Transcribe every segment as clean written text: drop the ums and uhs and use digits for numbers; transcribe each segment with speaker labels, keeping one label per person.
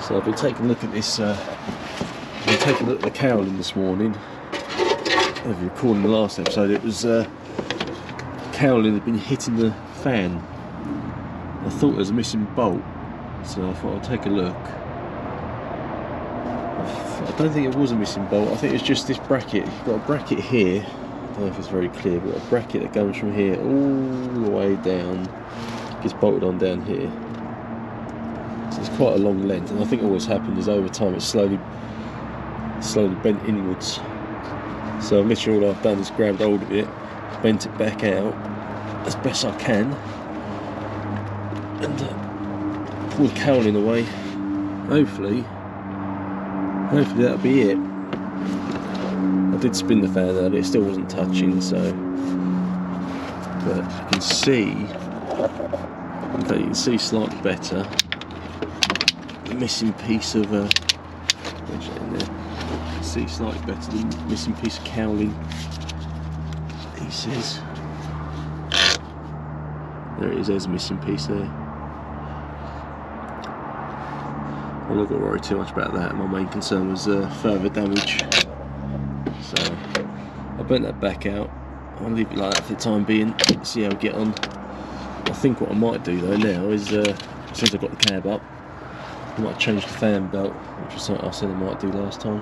Speaker 1: So I've been taking a look at this, I've been taking a look at the cowling this morning. If you recall in the last episode, it was cowling had been hitting the fan. I thought there was a missing bolt, so I thought I'd take a look. I don't think it was a missing bolt, I think it's just this bracket. You've got a bracket here, I don't know if it's very clear, but a bracket that goes from here all the way down, gets bolted on down here. So it's quite a long length, and I think what's happened is over time it's slowly bent inwards. So literally all I've done is grabbed hold of it, bent it back out as best I can, and pull the cowling away. Hopefully that'll be it. I did spin the fan earlier, it still wasn't touching, so, but you can see, okay, you can see slightly better the missing piece of see slightly better the missing piece of cowling pieces. There it is, there's a missing piece there. I'm not going to worry too much about that. My main concern was further damage. So I bent that back out. I'll leave it like that for the time being, see how we get on. I think what I might do though now is, since I've got the cab up, I might change the fan belt, which is something I said I might do last time.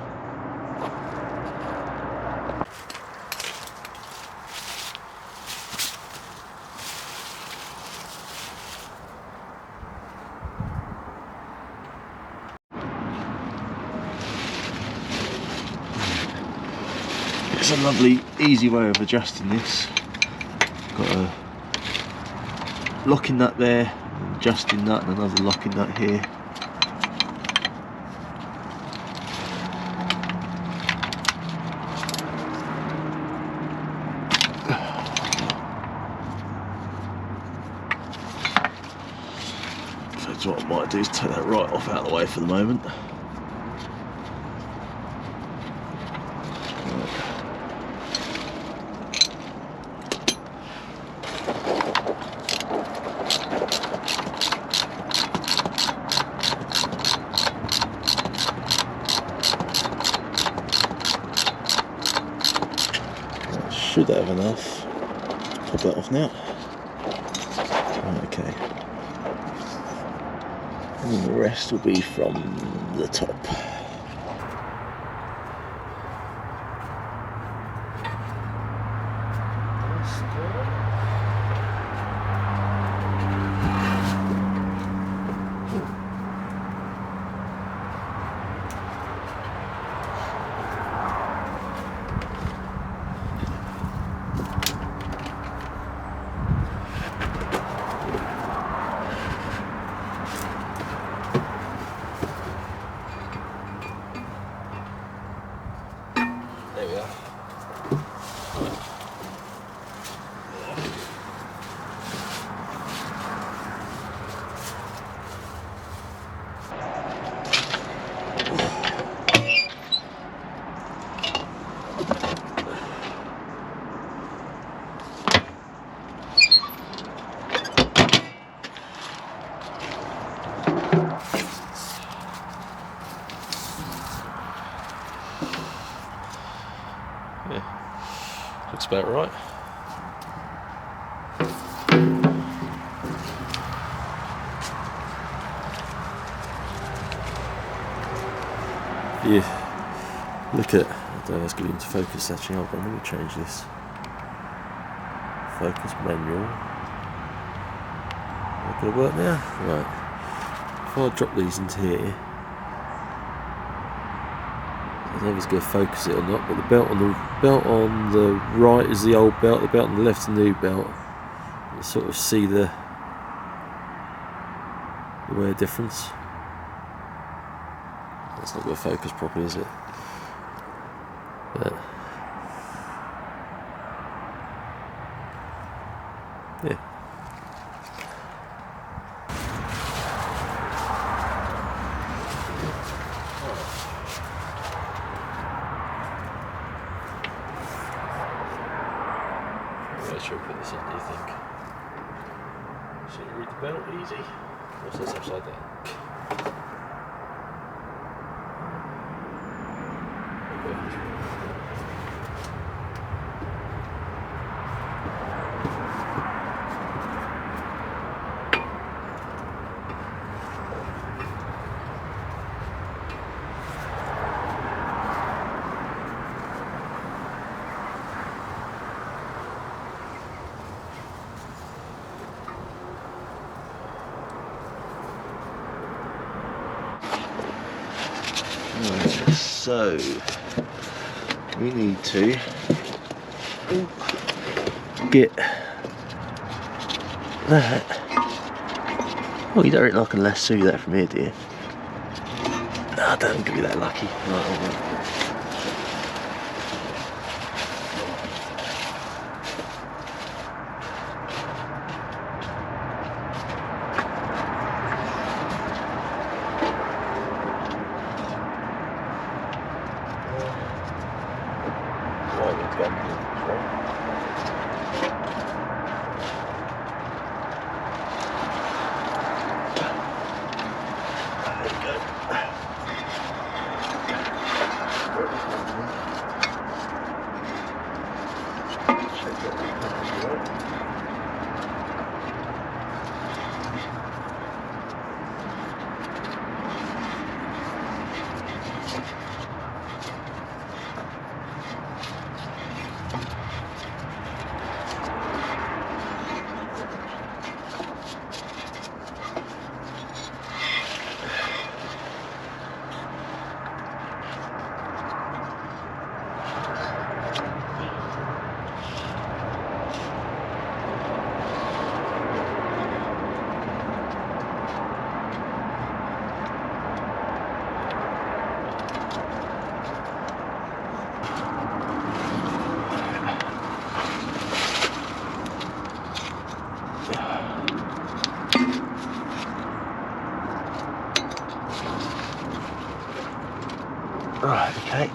Speaker 1: It's a lovely, easy way of adjusting this. Got a locking nut there, an adjusting nut, and another locking nut here. So what I might do is take that right off out of the way for the moment. Should have enough. Pop that off now. Okay. And the rest will be from the top. There we are. Yeah, looks about right. Yeah, look at, I don't know if it's going into focus actually. Hold on, let me change this. Focus manual. Not going to work now? Right. If I drop these into here, I don't know if it's going to focus it or not, but the belt on the right is the old belt, the belt on the left is the new belt. You sort of see the wear difference. That's not going to focus properly, is it? But yeah. Where should we put this on, do you think? Should you read the belt easy? What's this upside down? So we need to get that. Oh, you don't reckon I can lasso that from here, do you? No, I don't think I'll be that lucky. Right. Right, okay.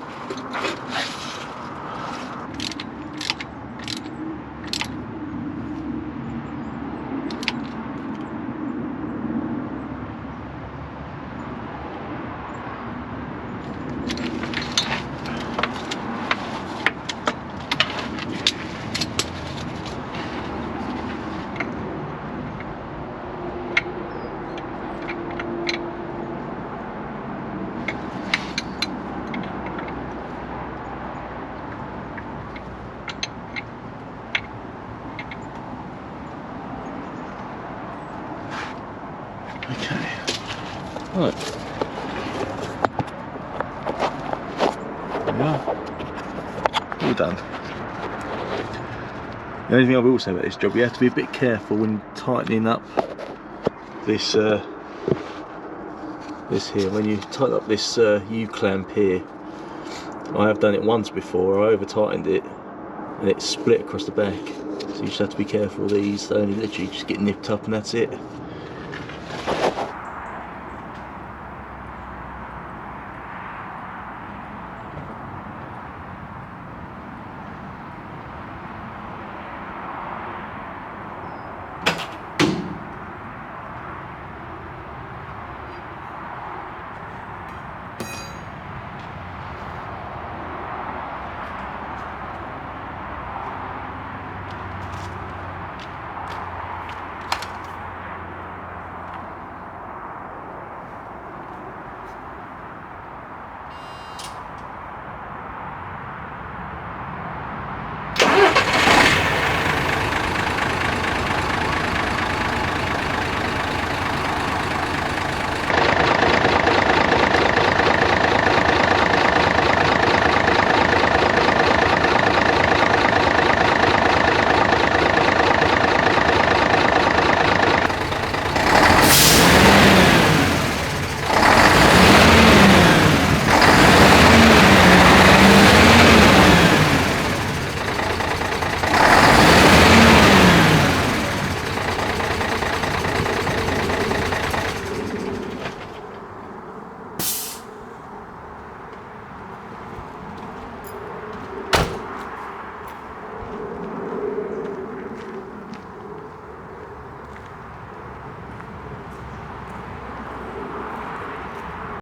Speaker 1: Okay. Right. There we are. All done. The only thing I will say about this job, you have to be a bit careful when tightening up this this here. When you tighten up this U-clamp here, I have done it once before. I over tightened it and it split across the back. So you just have to be careful of these. They only literally just get nipped up and that's it.